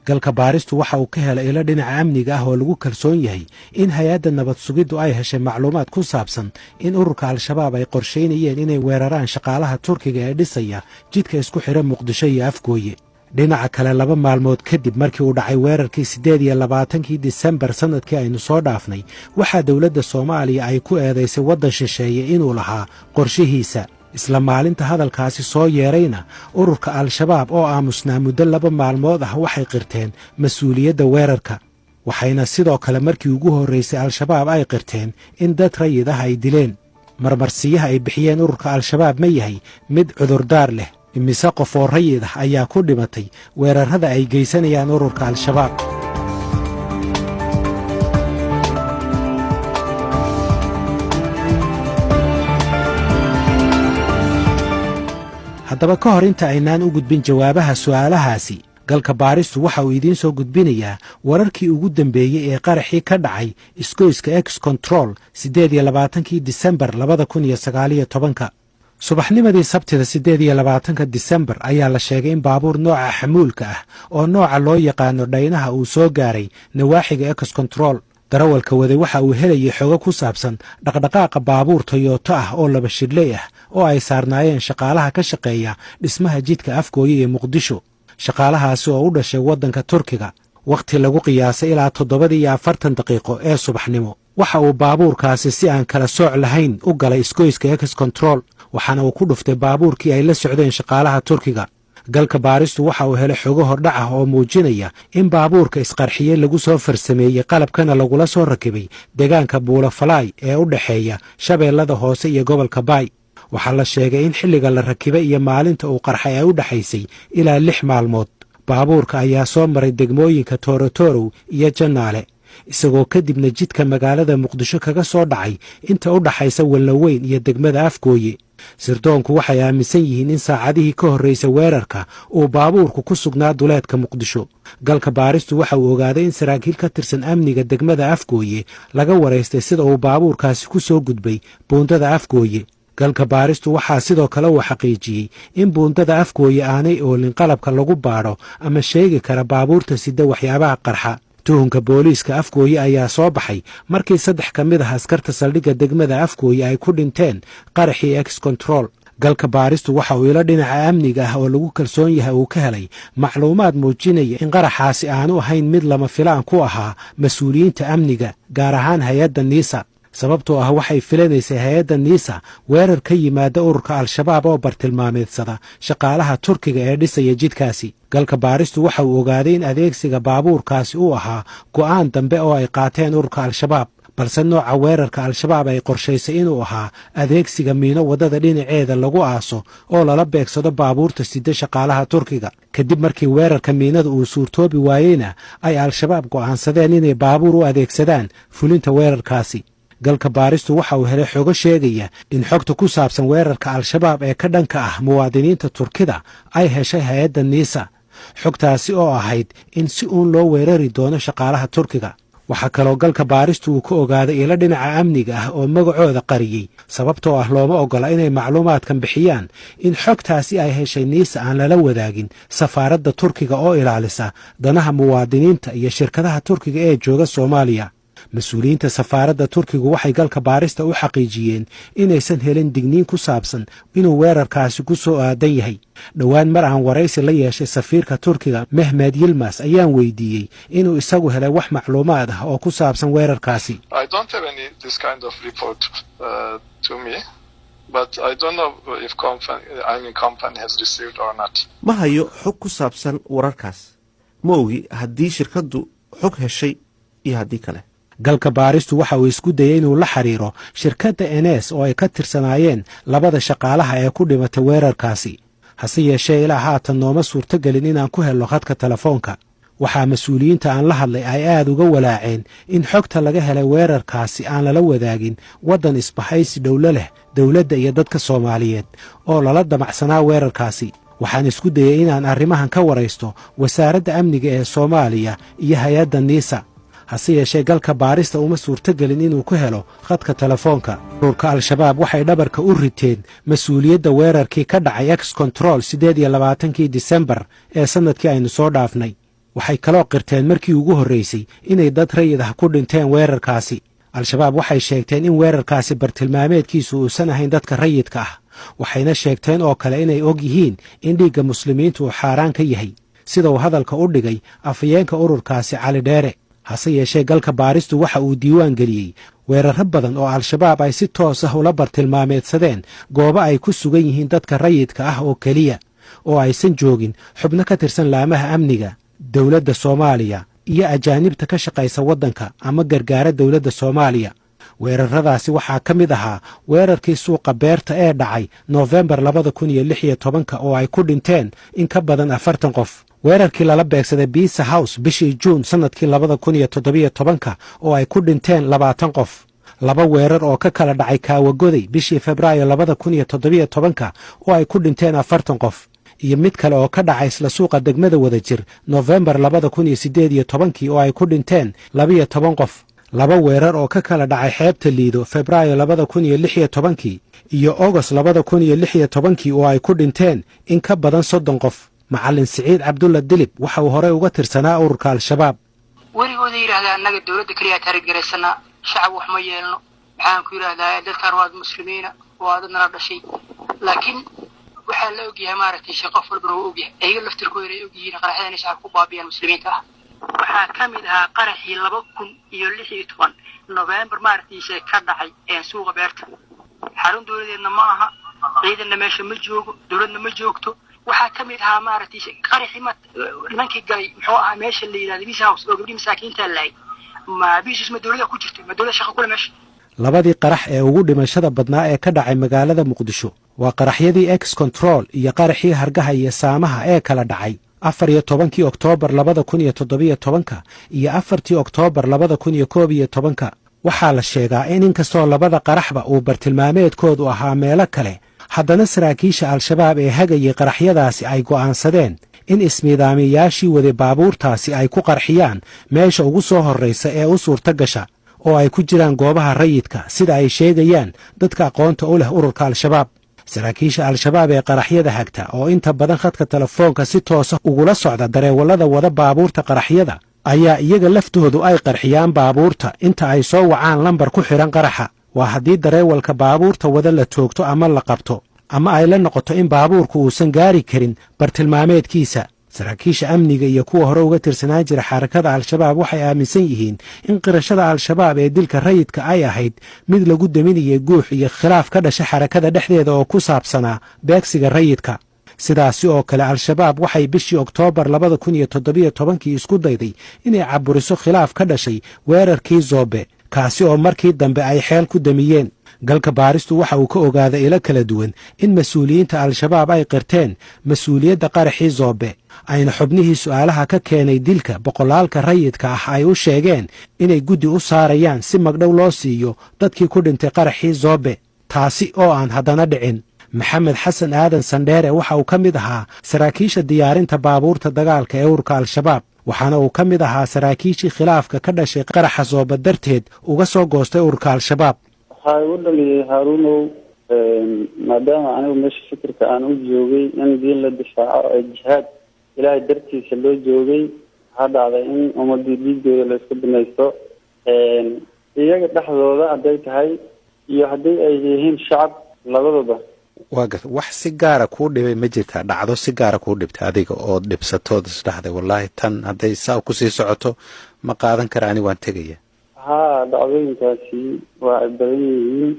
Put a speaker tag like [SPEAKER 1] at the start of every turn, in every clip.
[SPEAKER 1] galka baaristu waxa uu ka helay ilo dhinaca amniga ah oo lagu kalsoon yahay in hay-adda nabad sugiddu ay heshay macluumaad ku saabsan in ururka al-shabaab ay qorshaynayeen inay weeraraan shaqaalaha turkiga ee dhisaya jidka isku xidha muqdisho iyo afgooye dhinaca kale 2 maalmood kadib markii uu dhacay weerarkii 28 Disembar sanadkii aynu soo dhaafnay waxaa dawladda Soomaaliya ay ku eedeysay waddan shisheeye inuu lahaa qorshihiisa isla maalinta hadalkaasi soo yeerayna ururka al-shabaab oo aamusnaa muddo 2 maalmood ah waxay qirteen mas'uuliyadda weerarka waxayna sidoo kale markii ugu horreysay al-shabaab ay qirteen in dad rayid ah ay dileen marmarsiyaha ay bixiyeen ururka al-shabaab ma yahay mid cudurdaar leh imise qof oo rayid ah ayaa ku dhimatay weerarada ay geysanayaan ururka al-shabaab haddaba ka hor inta aynaan u gudbin jawaabaha su'aalahaasi galka baaristu waxa uu idiin soo gudbinayaa wararkii ugu dambeeyey ee qaraxii ka dhacay isgoyska X Control 28 Disembar 2019 subaxnimadii sabtida 28 Disembar ayaa la sheegay in baabuur nooca xamuulka ah oo nooca loo yaqaano dhaynaha uu soo gaaray nawaaxiga X Control darawalka waday waxa uu helayay xogo ku saabsan dhaqdhaqaaqa baabuur Toyota ah oo laba shidley ah oo ay saarnaayeen shaqaalaha ka shaqeeya dhismaha jidka afgooye ee Muqdisho shaqaalahaasi oo u dhashay waddanka Turkiga waqti lagu qiyaasay ilaa 7:40 daqiiqo ee subaxnimo waxa uu baabuurkaasi si aan kala sooc lahayn u galay isgoyska X Control waxaana uu ku dhuftay baabuurkii ay la socdeen shaqaalaha Turkiga galka baaristu waxa uu helay xogo hordhac ah oo muujinaya in baabuurka isqarxiyay lagu soo farsameeyay qalabkana lagula soo rakibay deegaanka Buulafalaay ee u dhaxeeya Shabeellada Hoose iyo gobolka Baay waxaa la sheegay in xilliga la rakibay iyo maalinta uu qarxay ay u dhaxaysay ilaa 6 maalmood baabuurka ayaa soo maray degmooyinka Toorotorow iyo Janaale isagoo kadibna jidka magaalada Muqdisho kaga soo dhacay inta u dhaxaysa Wallaweyn iyo degmada Afgooye sirdoonku waxay aaminsan yihiin in saacadihii ka horreysay weerarka uu baabuurku ku sugnaa duleedka Muqdisho galka baaristu waxa uu ogaaday in saraakiil ka tirsan amniga degmada Afgooye laga wareystay sida uu baabuurkaasi ku soo gudbay buundada Afgooye galka baaristu waxaa sidoo kale uu xaqiijiyey in buundada Afgooye aanay oolin qalabka lagu baadho ama sheegi kara baabuurta sida waxyaabaha qarxa tuhunka booliiska Afgooye ayaa soo baxay markii 3 ka mid ah askarta saldhigga degmada Afgooye ay ku dhinteen qaraxii X Control galka baaristu waxa uu ila dhinaca amniga ah oo lagu kalsoon yahay uu ka helay macluumaad muujinaya in qaraxaasi aanu ahayn mid lama filaan ku ahaa mas'uuliyiinta amniga gaar ahaan hay'adda NISA sababtoo ah waxay filanaysay hay'adda NISA weerar ka yimaada ururka al-shabaab oo bartilmaameedsada shaqaalaha Turkiga ee dhisaya jidkaasi galka baaristu waxa uu ogaaday in adeegsiga baabuurkaasi uu ahaa go'aan dambe oo ay qaateen ururka al-shabaab balse nooca weerarka al-shabaab ay qorshaysay inuu ahaa adeegsiga miino wadada dhinaceeda lagu aaso oo lala beegsado baabuurta sida shaqaalaha Turkiga kadib markii weerarka miinada uu suurtoobi waayeyna ay al-shabaab go'aansadeen inay baabuur u adeegsadaan fulinta weerarkaasi galka baaristu waxa uu helay xogo sheegaya in xogta ku saabsan weerarka al-shabaab ee ka dhanka ah muwaadiniinta Turkida ay heshay hay'adda NISA xogtaasi oo ahayd in si uun loo weerari doono shaqaalaha Turkiga waxa kaloo galka baaristu uu ka ogaaday ila dhinaca amniga ah oo magacooda qariyay sababtoo ah looma ogola inay macluumaadkan bixiyaan in xogtaasi ay heshay NISA aan lala wadaagin safaaradda Turkiga oo ilaalisa danaha muwaadiniinta iyo shirkadaha Turkiga ee jooga Soomaaliya mas'uuliyiinta safaaradda Turkigu waxay galka baarista u xaqiijiyeen inaysan helin digniin ku saabsan inuu weerarkaasi ku soo aadan yahay dhawaan mar aan waraysi la yeeshay safiirka Turkiga Mehmet Yilmaz ayaan weydiiyey inuu isagu helay wax macluumaad ah oo ku saabsan weerarkaasi
[SPEAKER 2] I don't have any this kind of report to me but I don't know if company has received or not
[SPEAKER 3] ma hayo xog ku saabsan wararkaas ma ogi haddii shirkaddu xog heshay iyo haddii kale
[SPEAKER 1] galka baaristu waxa uu isku dayay inuu la xiriiro shirkadda NS oo ay ka tirsanaayeen labada shaqaalaha ee ku dhimatay weerarkaasi hase yeeshee ilaa haatan nooma suurtagelin inaan ku helno khadka telefoonka waxaa mas'uuliyiinta aan la hadlay ay aad uga walaaceen in xogta laga helay weerarkaasi aan lala wadaagin waddan isbahaysi dhowlo leh dawladda iyo dadka Soomaaliyeed oo lala damacsanaa weerarkaasi waxaan isku dayay inaan arrimahan ka waraysto wasaaradda amniga ee Soomaaliya iyo hay'adda NISA hase yeeshee galka baarista uma suurtagelin inuu ku helo khadka telefoonka ururka al-shabaab waxay dhabarka u riteen mas'uuliyadda weerarkii ka dhacay X Control 28 Disembar ee sanadkii aynu soo dhaafnay waxay kaloo qirteen markii ugu horraysay inay dad rayid ah ku dhinteen weerarkaasi. al-shabaab waxay sheegteen in weerarkaasi bartilmaameedkiisu uusan ahayn dadka rayidka ah, waxayna sheegteen oo kale inay og yihiin in dhiigga muslimiintu uu xaaraan ka yahay, sida uu hadalka u dhigay afhayeenka ururkaasi Cali Dheere. hase yeeshee galka baaristu waxa uu diiwaan geliyey weerarro badan oo al-shabaab ay si toos ah ula bartilmaameedsadeen goobo ay ku sugan yihiin dadka rayidka ah oo keliya, oo aysan joogin xubno ka tirsan laamaha amniga, dowladda Soomaaliya iyo ajaanibta ka shaqaysa waddanka ama gargaara dowladda Soomaaliya. weerarradaasi waxaa ka mid ahaa weerarkii suuqa beerta ee dhacay Noofembar 2016 oo ay ku dhinteen in ka badan 40 qof. weerarkii lala beegsaday Pizza House bishii Juun sannadkii 2017 oo ay ku dhinteen 20 qof. 2 weerar oo ka kala dhacay Kaawagoday bishii Febraayo 2017 oo ay ku dhinteen 40 qof. iyo mid kale oo ka dhacay isla suuqa degmada Wadajir Noofembar 2018 oo ay ku dhinteen 12 qof. 2 weerar oo ka kala dhacay xeebta Liido Febraayo 2016 iyo August 2016 oo ay ku dhinteen in ka badan 30 qof. Macallin Siciid Cabdulla Dilib waxa uu hore uga tirsanaa ururka al-shabaab.
[SPEAKER 4] warigooda yiraahdaa annaga dawladda kaliya taariikhgareysana shacab wax ma yeelno, waxaan ku yiraahdaa dadkan waa muslimiina waa dad nala dhashay, laakiin waxaa la ogyahay maaragtay shaqo walba oo ogyahay ayaga laftirkooda ay ogyihiin qaraxyada inay shacab ku baabiyaan muslimiinta ah. waxaa ka mid ahaa qaraxii 2016 November maaragtay ka dhacay suuqa beerta. xarun dawladeedna ma aha, ciidanna meesha ma joogo, dawladna ma joogto. waxaa ka mid ahaa maaragtay qaraxii nimankii galay muxuu ahaa meesha la yiraahdo Pizza House oo gabdhii masaakiinta lahayd. ma biishis ma dawladda ku jirtay, ma dawladda shaqo kule meesha.
[SPEAKER 1] labadii qarax ee ugu dhimashada badnaa ee ka dhacay magaalada Muqdisho waa qaraxyadii X-Control iyo qaraxii Hargaha iyo Saamaha ee kala dhacay 14 Oktoobar 2017 iyo 4 Oktoobar 2011. waxaa la sheegaa in inkastoo labada qaraxba uu bartilmaameedkoodu ahaa meelo kale, haddana saraakiisha al-shabaab ee hagayay qaraxyadaasi ay go'aansadeen in ismiidaamiyayaashii waday baabuurtaasi ay ku qarxiyaan meesha ugu soo horraysa ee u suurta gasha, oo ay ku jiraan goobaha rayidka sida ay sheegayaan dadka aqoonta u leh ururka al-shabaab. saraakiisha al-shabaab ee qaraxyada hagta oo inta badan khadka telefoonka si toosa ugula socda dareewallada wada baabuurta qaraxyada ayaa iyaga laftoodu ay qarxiyaan baabuurta inta ay soo wacaan lambar ku xihan qaraxa. waa haddii dareewalka baabuurta wada la toogto ama la qabto, ama ay la noqoto in baabuurku uusan gaari karin bartilmaameedkiisa. saraakiisha amniga iyo kuwa hore uga tirsanaan jira xarakada al-shabaab waxay aaminsan yihiin in qirashada al-shabaab ee dilka rayidka ay ahayd mid lagu daminayay guux iyo khilaaf ka dhasha xarakada dhexdeeda oo ku saabsanaa beegsiga rayidka. sidaasi oo kale al-shabaab waxay bishii Oktoobar 2017 isku dayday inay caburiso khilaaf ka dhashay weerarkii Zoobe, kaasi oo markii dambe ay xeel ku damiyeen. galka baaristu waxa uu ka ogaaday ilo kala duwan in mas'uuliyiinta al-shabaab ay qirteen mas'uuliyadda qaraxii Zoobe, ayna xubnihii su'aalaha ka keenay dilka boqolaalka rayidka ah ay u sheegeen inay guddi u saarayaan si magdhow loo siiyo dadkii ku dhintay qaraxii Zoobe, taasi oo aan haddana dhicin. maxamed xasan aadan Sandheere waxa uu ka mid ahaa saraakiisha diyaarinta baabuurta dagaalka ee ururka al-shabaab, waxaana uu ka mid ahaa saraakiishii khilaafka ka dhashay qaraxa Zoobe darteed uga soo goostay ururka al-shabaab.
[SPEAKER 5] waxaa igu dhaliyay Haaruunow maadaama anigu meesha fikirka aan u joogay in diin la difaaco ee jihaad ilaahay dartiisa loo joogay, waxaa dhacday in ummadii dhiigooda la isku binaysto, iyaga dhexdooda hadday tahay iyo haddii ay yihiin shacab labadaba.
[SPEAKER 1] wax si gaara kuu dhibay ma jirtaa, dhacdo si gaara kuu dhibta adiga oo dhibsatood isdhaxday wallaahi tan hadday saa ku sii socoto ma qaadan kara, ani waan tegaya?
[SPEAKER 5] haa, dhacdooyinkaasi waa ay badan yihiin,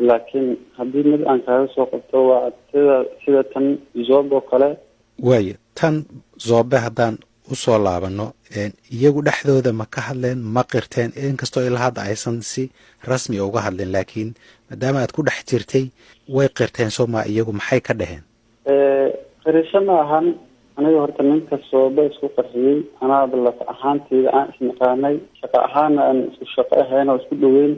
[SPEAKER 5] laakiin haddii mid aan kaaga soo qabto waa sida tan Zoobe oo kale.
[SPEAKER 1] waayo tan Zoobe haddaan u soo laabano, iyagu dhexdooda ma ka hadleen, ma qirteen? inkastoo ilaa hadda aysan si rasmi uga hadleen, laakiin maadaama aad ku dhex jirtay way qirteen sooma. iyagu maxay ka dhaheen?
[SPEAKER 5] qirisho ma ahan, aniga horta ninka Zoobe isku qarxiyey anaaba laf ahaanteyda aan isnaqaanay, shaqo ahaana aan isku shaqo ahayn oo isku dhaweyn.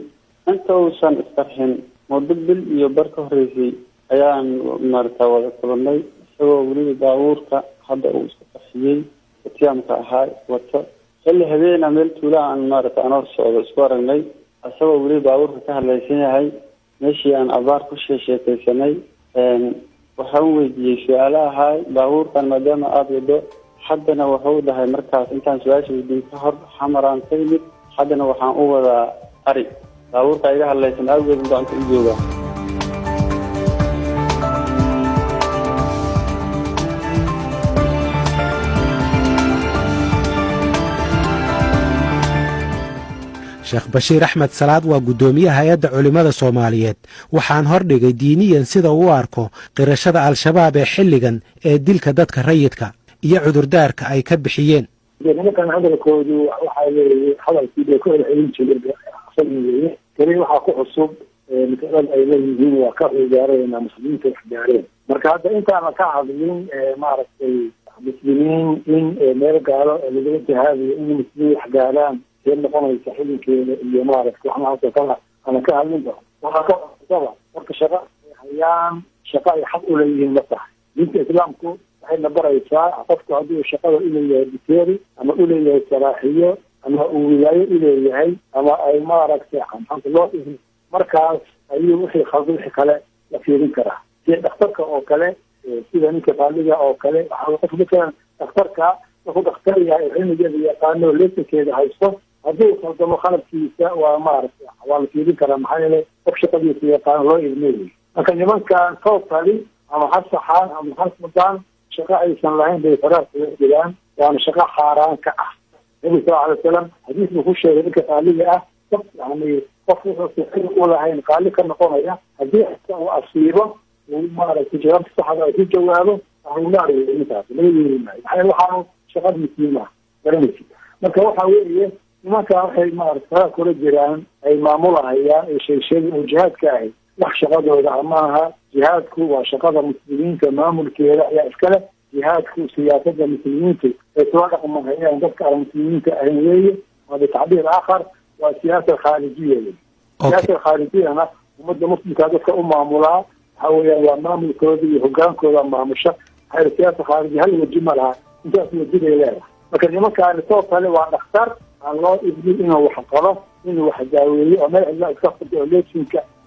[SPEAKER 5] inta uusan isqarxin muddo bil iyo bar ka horreysay ayaan maaragtaa wada kulannay, isagoo weliba baabuurka hadda uu isku qarxiyey tiyaamka ahaa wato. xilli habeena meel tuulaa aan maaragta anoo socdo isku aragnay, isagoo weliba baabuurka ka hadlaysan yahay. meeshii aan abaar ku sheekaysanay, waxaan weydiiyey su-aalo ahaa baabuurkan maadaama aada wado haddana wuxuu dhahay markaas intaan su-aasha weydiin ka hor xamaraan ka yimid haddana waxaan u wadaa ari baabuurka iga hadlaysan awgeed gacanta u joogaa.
[SPEAKER 1] sheekh bashiir axmed salaad waa guddoomiyaha hay-adda culimmada soomaaliyeed waxaan hordhigay diiniyan sida uu arko qirashada al-shabaab ee xilligan ee dilka dadka rayidka iyo cudurdaarka ay ka bixiyeen.
[SPEAKER 6] nimankan hadalkoodu waxaa weeye hadalkii bay ku celcelin jireen keli waxaa ku cusub masalada ay leeyihiin waa ka ciyaareen muslimiinta wax gaareen marka hadda intaana ka hadlin maaragtay muslimiin in meel gaalo lagala jihaadayo in muslimiin wax gaaraan see noqonaysa xillinkeeda iyo maaragtay waxnahaasoo kale ana ka hadlin doono waxaa ka cusaba marka shaqa ay hayaan shaqa ay xaq u leeyihiin ma tahay diinta islaamku waxayna baraysaa qofku hadduu shaqada uleeyahay biteeri ama uleeyahay saraaxiyo ama uu wilaayo uleeyahay ama ay maaragtay xanta loo dhihin markaas ayuu wixii khaldo wixii kale la fiirin karaa sida dhakhtarka oo kale sida ninka qaaliga oo kale waxaa qof matalan dhakhtarka wuxuu dhakhtar yahay cilmigeeda yaqaano leesankeeda haysto hadduu khaldamo khaladkiisa waa maaragtay waa la fiirin karaa maxaa yeelay qof shaqadiisa yaqaano loo ilmeeyay marka nimankan tootali ama ha saxaan ama ha sudaan shaqo aysan lahayn bay faraar kaga jiraan waana shaqo xaaraan ka ah nabi sal alay wasalam xadiis buu ku sheegay ninka qaaliga ah yani qof wuxuu xil u lahayn qaali ka noqonaya haddii uu asiibo uu maaragtay jawaabta saxda ku jawaabo ahunaarintaas laga yeeri maayo maxaa waxaanu shaqadiisiima garanaysi marka waxa weeye nimanka waxay maaragtay faraar kula jiraan ay maamulahayaan ay sheegsheegay oo jihaadka ahay wax shaqadooda maaha jihaadku waa shaqada muslimiinta maamulkeeda ayaa iskale jihaadku siyaasada muslimiinta ay soo dhaqmahayaan dadka aan muslimiinta ahayn weeye waa bitacbiir aakhar waa siyaasa khaarijiya wey siyaasa khaarijiyana ummadda muslimkaa dadka u maamulaa waxa weeyaan waa maamulkooda iyo hogaankooda maamusha waxay siyaasa khaariji hal waji ma laha intaas wajiday leedahay marka nimankaani soo kale waa dhakhtar aan loo ibnin inuu wax qalo inuu wax daaweeyo oo meel cidla iska furto oo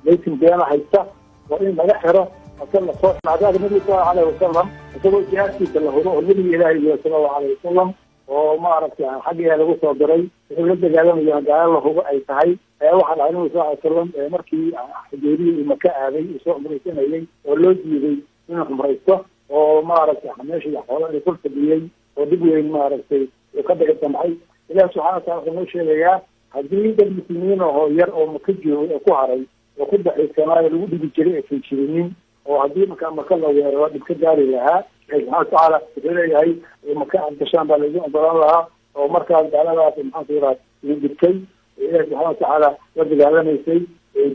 [SPEAKER 6] leysin beena haysta waa in laga xiro lasoo nabiga sallallahu alayhi wasalam isagoo jihaadkiisa la hubo oo nabiga ilaahay iyo sallallahu alayhi wasalam oo maaragtay xaggeeda lagu soo diray wuxuu la dagaalamayaa gaalo la hubo ay tahay waxaa dhacay nabiga sallallahu alayhi wasalam markii xudaybiya maka aaday isoo umraysanayay oo loo diiday inuu umraysto oo maaragtay meesha xoolo ay kul fadhiyey oo dib weyn maaragtay ka dhici damcay ilaah subxaana wataala wuxuu noo sheegayaa haddii dad muslimiin ahoo yar oo maka joogay oo ku haray oo ku daxiisanaayo lagu dhigi jiray aysan jirinin oo haddii markaa maka la weeraro dhib ka gaari lahaa subxana watacaala wuxuu leeyahay maka aad gashaan baa laidin ogolaan lahaa oo markaas gaaladaas maxaanku yidhaha idin dhibtay ilahi subxana watacaala la dagaalamaysay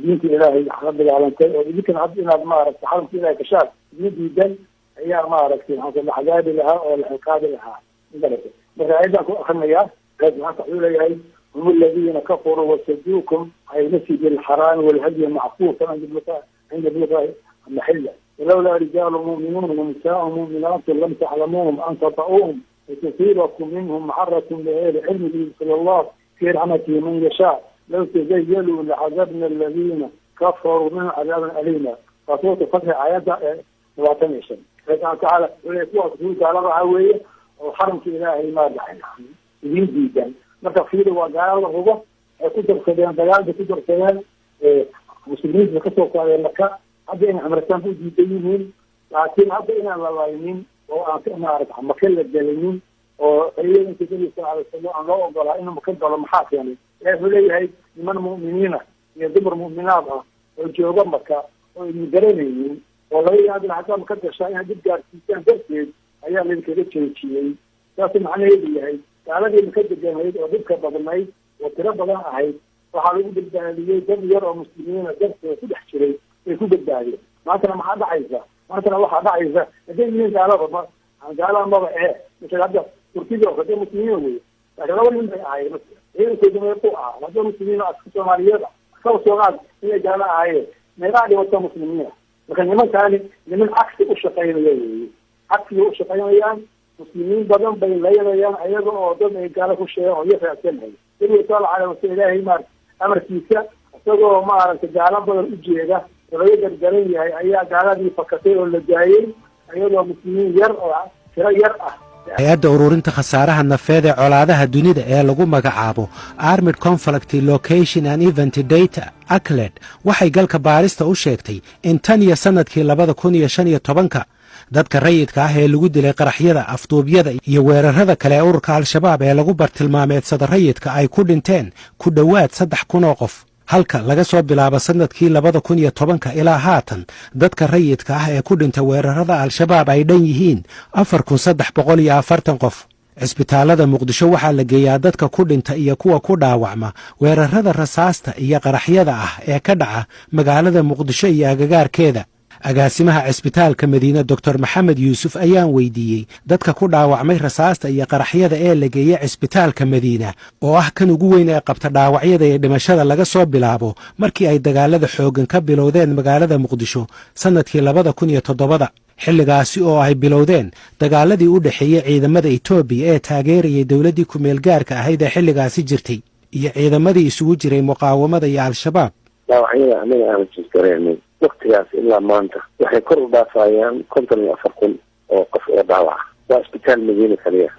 [SPEAKER 6] diinta ilaahay la dagaalantay oo idinkana hadda inaad maaragtay xaramka ilahay gashaan idin diidan ayaa maaragtay maxaanku la xagaabi lahaa oo la xilqaabi lahaa ingalata marka ayadan ku akrinayaa ilahi subxana wuxuu leeyahay هم الذين كفروا وصدوكم عن المسجد الحرام والهدي معكوفا عند بلوغ المحله ولولا رجال مؤمنون ونساء مؤمنات لم تعلموهم ان تطؤوهم وتصيبكم منهم معرة بغير علم صلى الله في رحمته من يشاء لو تزيلوا لعذبنا الذين كفروا من عذابا اليما فصوت فتح ايات 17 فسبحانه وتعالى ويقول تعالى رعويه وحرمت الهي ما دعي جدا marka fiiri waa gaalo la hubo ay ku darsadeen dagaalka ku darsadeen muslimiinta kasoo qaadeen maka hadda inay amritaan u diidan yihiin laakiin hadda inaan la laynin oo aan maaragta maka la gelinin oo ciidanka nabiga sallallahu alayhi wasallam aan loo ogolaa inuu maka galo maxaa keenay wuxuu leeyahay niman mu'miniina iyo dumar mu'minaad ah oo jooga maka oo idin garanaynin oo laga yaabo hataa maka gashaa inaad dib gaarsiisaan darteed ayaa laydinkaga joojiyey saas macnaheedu yahay gaaladii maka deganayd oo dhibka badnayd oo tiro badan ahayd waxaa lagu badbaadiyey dad yar oo muslimiina dartooda ku dhex jiray ay ku badbaadeen maantana maxaa dhacaysa maantana waxaa dhacaysa hadday yihiin gaalada gaalaha maba misal hadda turkiga oo hadda muslimiina wey laakiin laba nin bay ahaayeen ciidankooda meequ ahaa hadda muslimiina aska soomaaliyeed kaba soomaad inay gaala ahaayeen meeqaa dhibata muslimiina marka nimankaani niman cagsi u shaqaynaya weeye cagsiga u shaqaynayaan muslimiin badan bay laynayaan ayaga oo dad ay gaalo ku sheegaan oo iyo raacsanay nabiga sallallahu alayhi wasallam ilaahay maar amarkiisa isagoo maaragtay gaalo badan u jeeda oo laga gargaran yahay ayaa gaaladii fakatay oo la daayay ayagoo muslimiin yar oo tiro yar ah
[SPEAKER 1] hay-adda ururinta khasaaraha nafeed ee colaadaha dunida ee lagu magacaabo armed conflict location and event data acled waxay galka baarista u sheegtay in tan iyo sannadkii 2015 dadka rayidka ah ee lagu dilay qaraxyada afduubyada iyo weerarada kale ee ururka al-shabaab ee lagu bartilmaameedsada rayidka ay ku dhinteen ku dhowaad 3,000 oo qof halka laga soo bilaabo sannadkii 2010 ilaa haatan dadka rayidka ah ee ku dhinta weerarada al-shabaab ay dhan yihiin 4,340 qof cisbitaalada muqdisho waxaa la geeyaa dadka ku dhinta iyo kuwa ku dhaawacma weerarada rasaasta iyo qaraxyada ah ee ka dhaca magaalada muqdisho iyo agagaarkeeda agaasimaha cisbitaalka madiina doctor maxamed yuusuf ayaan weydiiyey dadka ku dhaawacmay rasaasta iyo qaraxyada ee la geeya cisbitaalka madiina oo ah kan ugu weyn ee qabta dhaawacyada iyo dhimashada laga soo bilaabo markii ay dagaalada xooggan ka bilowdeen magaalada muqdisho sannadkii 2007 xilligaasi oo ay bilowdeen dagaaladii u dhexeeyey ciidamada etoobiya ee taageerayay dowladdii ku-meel gaarka ahayd ee xilligaasi jirtay iyo ciidamadii isugu jiray muqaawamada iyo al-shabaab
[SPEAKER 7] dhaawacyada anaga aan jisgareynay waktigaas ilaa maanta waxay kor u dhaafayaan 54,000 oo qof oo dhaawaca waa isbitaal madiina kaliya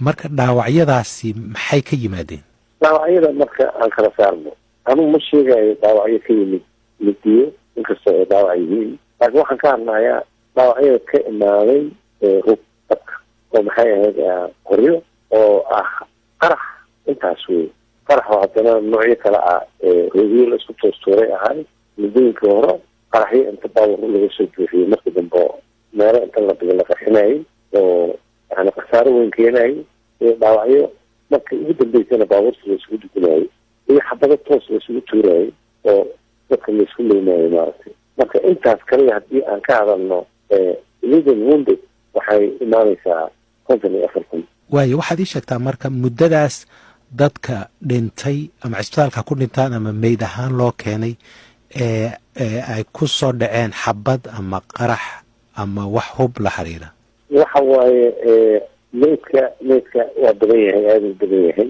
[SPEAKER 1] marka dhaawacyadaasi maxay ka yimaadeen
[SPEAKER 7] dhaawacyada marka aan kala saarno anugu ma sheegayo dhaawacyo ka yimid midiyo inkastoo ay dhaawac yihiin laakiin waxaan ka hadlayaa dhaawacyada ka imaaday hub dadka oo maxay ahayd qoryo oo ah qarax intaas wey qarax oo haddana noocyo kale ah roogyo la isku toostuuray ahay muddooyinkii hore qaraxyo inta baawar laga soo buuxiyey marka dambe meelo inta la dhigo la qarxinayay oo yani khasaaro weyn keenayay iyo dhaawacyo marka ugu dambeysana baabuurta la isugu dugunayay iyo xabado toos la isugu tuurayay oo dadka la isku leynayay maaragtay marka intaas kaliya haddii aan ka hadalno illegal wounded waxay imaanaysaa 54,000
[SPEAKER 1] waayo waxaad ii sheegtaa marka muddadaas dadka dhintay ama cisbitaalka ku dhintaan ama meyd ahaan loo keenay ee ay ku soo dhaceen xabad ama qarax ama wax hub la xiriira
[SPEAKER 7] waxa waaye meydka waa badan yahay aada u badan yahay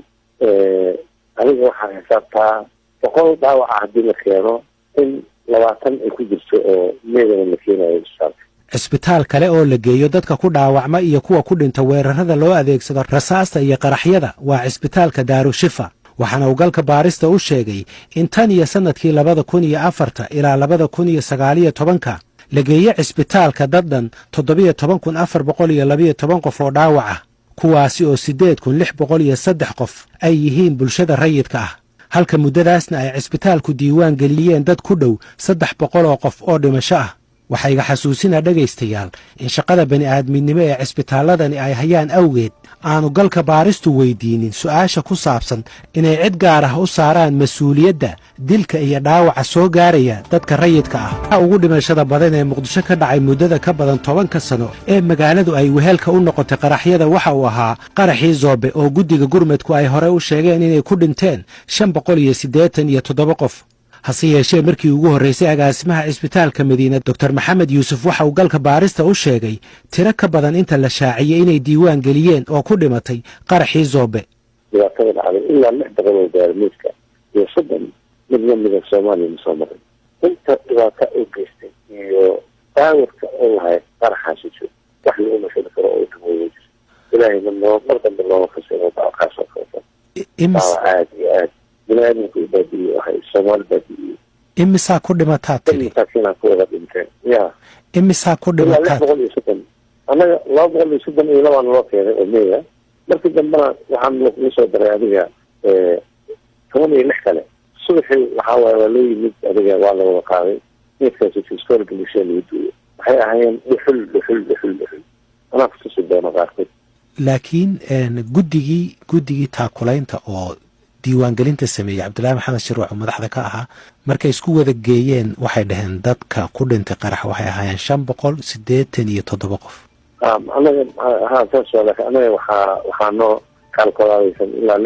[SPEAKER 7] aniga waxaa xisaabtaa 100 dhaawaca haddii la keeno in 20 ay ku jirto oo meydana la keenayo cisbitaalka
[SPEAKER 1] cisbitaal kale oo la geeyo dadka ku dhaawacma iyo kuwa ku dhinta weerarada loo adeegsado rasaasta iyo qaraxyada waa cisbitaalka daarushifa waxaana uu galka baarista u sheegay in tan iyo sannadkii 2004 ilaa 2019 la geeyo cisbitaalka daddan 17,412 qof oo dhaawaca kuwaasi oo 8,603 qof ay yihiin bulshada rayidka ah halka muddadaasna ay cisbitaalku diiwaan geliyeen dad ku dhow 300 oo qof oo dhimasho ah waxaa iga xasuusinaa dhegaystayaal in shaqada bani'aadminimo ee cisbitaalladani ay hayaan awgeed aanu galka baaristu weydiinin su'aasha ku saabsan inay cid gaar ah u saaraan mas-uuliyadda dilka iyo dhaawaca soo gaaraya dadka rayidka ah waxaa ugu dhimashada badan ee muqdisho ka dhacay muddada ka badan 10 sano ee magaaladu ay wehelka u noqotay qaraxyada waxa uu ahaa qaraxii Zoobe oo guddiga gurmadku ay hore u sheegeen inay ku dhinteen 587 qof hase yeeshee markii ugu horreysay agaasimaha cisbitaalka madiina doctor maxamed yuusuf waxa uu galka baarista u sheegay tiro ka badan inta la shaaciyey inay diiwaan geliyeen oo ku dhimatay qaraxii Zoobe
[SPEAKER 7] dhibaatada dhacday ilaa 600 oo gaarmeedka iyo 30 mid lamida Soomaaliya ma soo marin inta dhibaato u geystay iyo daawirka oo lahayd qaraxaasi jiro wax lagu mashaqo karo oo dawooyin ilaahay mar dambe loo fasiro baaqaas oo kale aad binaadamku baadiyo waxay Soomaali baadiyo
[SPEAKER 1] imisaa ku dhimataa tiri imisaa ku dhimataa
[SPEAKER 7] anaga 232 loo keenay oo meeya markii dambena waxaan loo soo daray adiga 16 kale subaxii waxaa waaye waa loo yimid adiga waa la wada qaaday midkaasi fiskool bulshada lagu duuyo waxay ahaayeen dhuxul anaa kutusi doona qaarkood
[SPEAKER 1] laakiin guddigii taakulaynta oo diiwaangelinta sameeyey cabdullaahi maxamed shirwac oo madaxda ka ahaa markay isku wada geeyeen waxay dhaheen dadka ku dhintay qarax waxay ahaayeen 587 qof
[SPEAKER 7] anaga saas waa laakiin anaga waxaa noo kaalkolaadaysan ilaa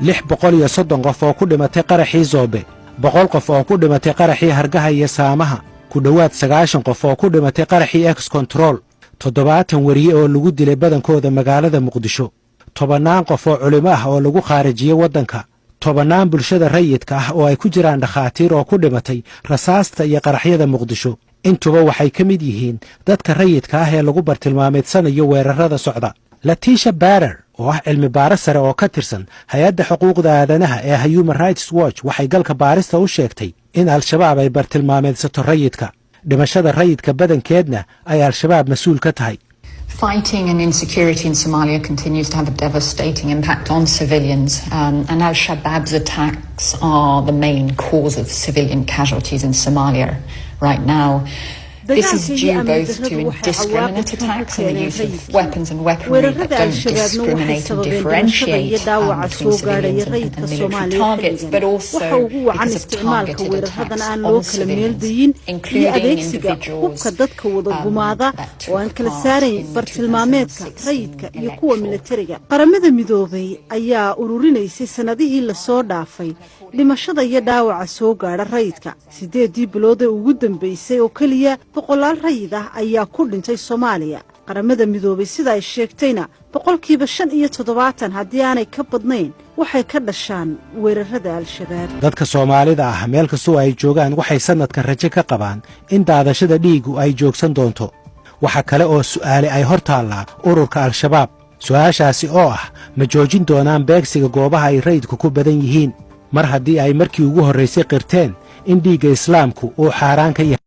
[SPEAKER 1] 630 qof oo ku dhimatay qaraxii Zoobe 100 qof oo ku dhimatay qaraxii Hargaha iyo Saamaha ku dhowaad 90 qof oo ku dhimatay qaraxii Ex Control 70 wariye oo lagu dilay badankooda magaalada Muqdisho 10 qof oo culimo ah oo lagu khaarijiyay waddanka 10 bulshada rayidka ah oo ay ku jiraan dhakhaatiir oo ku dhimatay rasaasta iyo qaraxyada Muqdisho intuba waxay ka mid yihiin dadka rayidka ah ee lagu bartilmaameedsanayo weerarada socda. Letitia Barer oo ah cilmi baaris sare oo ka tirsan hay-adda xuquuqda aadanaha ee Human Rights Watch waxay galka baarista u sheegtay in al-shabaab ay bartilmaameedsato rayidka. dhimashada rayidka badankeedna ay al-shabaab mas-uul ka tahay.
[SPEAKER 8] Fighting and insecurity in Somalia continues to have a devastating impact on civilians, and al-Shabaab's attacks are the main cause of civilian casualties in Somalia right now. This is due both to indiscriminate attacks and the use of weapons and weaponry that don't discriminate and differentiate between civilians and military targets, but also because of targeted attacks on civilians, including individuals that took part in bartilmaameedka
[SPEAKER 9] rayidka iyo kuwa militariga. Qaramada Midoobay ayaa ururinaysay sanadihii la soo dhaafay dhimashada iyo dhaawaca soo gaadha rayidka. 8 bilood ugu dambeysay oo kaliya boqolaal rayid ah ayaa ku dhintay Soomaaliya. Qaramada Midoobay sida ay sheegtayna 75% haddii aanay ka badnayn waxay ka dhashaan weerarada al-shabaab.
[SPEAKER 1] dadka Soomaalida ah meel kastoo ay joogaan waxay sanadkan rajo ka qabaan in daadashada dhiigu ay joogsan doonto. waxa kale oo su'aale ay hortaallaa ururka al-shabaab. su'aashaasi oo ah ma joojin doonaan beegsiga goobaha ay rayidku ku badan yihiin mar haddii ay markii ugu horreysay qirteen in dhiigga islaamku uu xaaraan ka yahay.